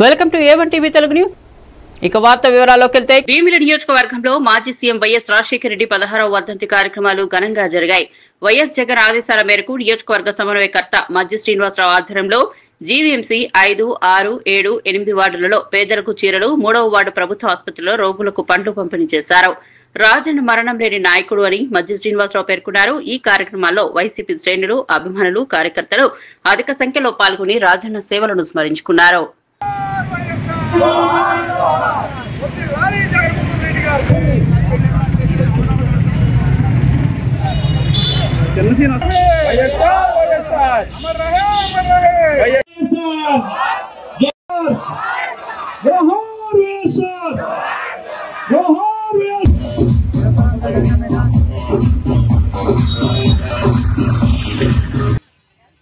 Welcome to A1 TV Telugu news. ఇక వార్త వివరాల్లోకి వెళ్తే భీమిలి నియోజకవర్గంలో మాజీ సీఎం వైఎస్ రాజశేఖర రెడ్డి 16వ వర్ధంతి కార్యక్రమాలు ఘనంగా జరిగాయి. వైఎస్ జగన్ ఆదేశాల మేరకు నియోజకవర్గ సమన్వయకర్త మధ్య శ్రీనివాసరావు ఆధ్వర్యంలో జీవీఎంసీ 5, 6, 7, 8 వార్డులలో పేదలకు చీరలు, 3వ వార్డు ప్రభుత్వ ఆసుపత్రిలో రోగులకు పండ్లు పంపిణీ చేశారు. రాజన్న మరణం లేని నాయకుడు అని మధ్య శ్రీనివాసరావు పేర్కొన్నారు. ఈ కార్యక్రమాల్లో వైసీపీ శ్రేణులు, అభిమానులు, కార్యకర్తలు అధిక సంఖ్యలో పాల్గొని రాజన్న సేవలను స్మరించుకున్నారు.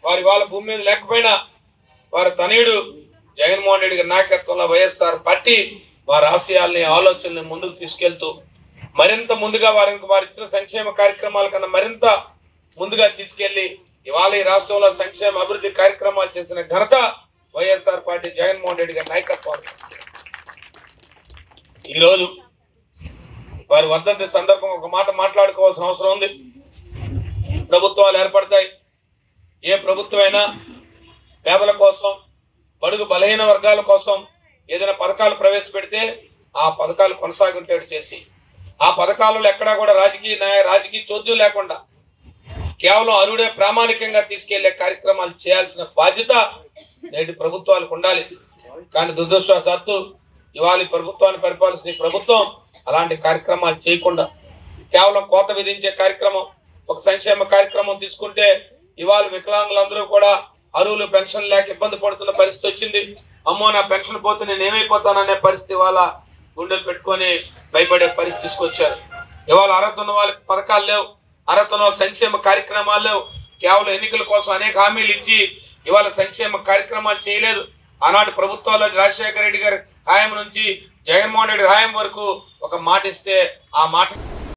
వారి వాళ్ళ భూమి మీద లేకపోయినా వారి తనయుడు జగన్మోహన్ రెడ్డి గారి నాయకత్వంలో వైఎస్ఆర్ పార్టీ వారి ఆశయాల్ని, ఆలోచనల్ని ముందుకు తీసుకెళ్తూ మరింత ముందుగా వారి ఇచ్చిన సంక్షేమ కార్యక్రమాల కన్నా మరింత ముందుగా తీసుకెళ్లి ఇవాళ ఈ రాష్ట్రంలో సంక్షేమ అభివృద్ధి కార్యక్రమాలు చేసిన ఘనత వైఎస్ఆర్ పార్టీ జగన్మోహన్ రెడ్డి గారి నాయకత్వం. ఈరోజు వారి వర్ధంతి సందర్భంగా ఒక మాట మాట్లాడుకోవాల్సిన అవసరం ఉంది. ప్రభుత్వాలు ఏర్పడతాయి. ఏ ప్రభుత్వమైనా పేదల కోసం, బడుగు బలహీన వర్గాల కోసం ఏదైనా పథకాలు ప్రవేశపెడితే ఆ పథకాలు కొనసాగుంటేడు చేసి, ఆ పథకాలలో ఎక్కడా కూడా రాజకీయ చోద్యం లేకుండా కేవలం అరుడే ప్రామాణికంగా తీసుకెళ్లే కార్యక్రమాలు చేయాల్సిన బాధ్యత నేటి ప్రభుత్వాలకు ఉండాలి. కానీ దురదృష్టవశాత్తు ఇవాళ ప్రభుత్వాన్ని పరిపాలిస్తున్న ప్రభుత్వం అలాంటి కార్యక్రమాలు చేయకుండా కేవలం కోత విధించే కార్యక్రమం, ఒక సంక్షేమ కార్యక్రమం తీసుకుంటే ఇవాళ వికలాంగులందరూ కూడా అరువులు పెన్షన్ లేక ఇబ్బంది పడుతున్న పరిస్థితి వచ్చింది. అమ్మో నా పెన్షన్ పోతే నేను ఏమైపోతాననే పరిస్థితి ఇవాళ గుండెలు పెట్టుకొని భయపడే పరిస్థితి తీసుకొచ్చారు. ఇవాళ అర్హత ఉన్న వాళ్ళకి పథకాలు లేవు, అర్హత ఉన్న సంక్షేమ కార్యక్రమాలు లేవు. కేవలం ఎన్నికల కోసం అనేక హామీలు ఇచ్చి ఇవాళ సంక్షేమ కార్యక్రమాలు చేయలేదు. ఆనాటి ప్రభుత్వాల్లో రాజశేఖర రెడ్డి గారి హాయం నుంచి జగన్మోహన్ రెడ్డి హాయం వరకు ఒక మాట ఇస్తే ఆ మాట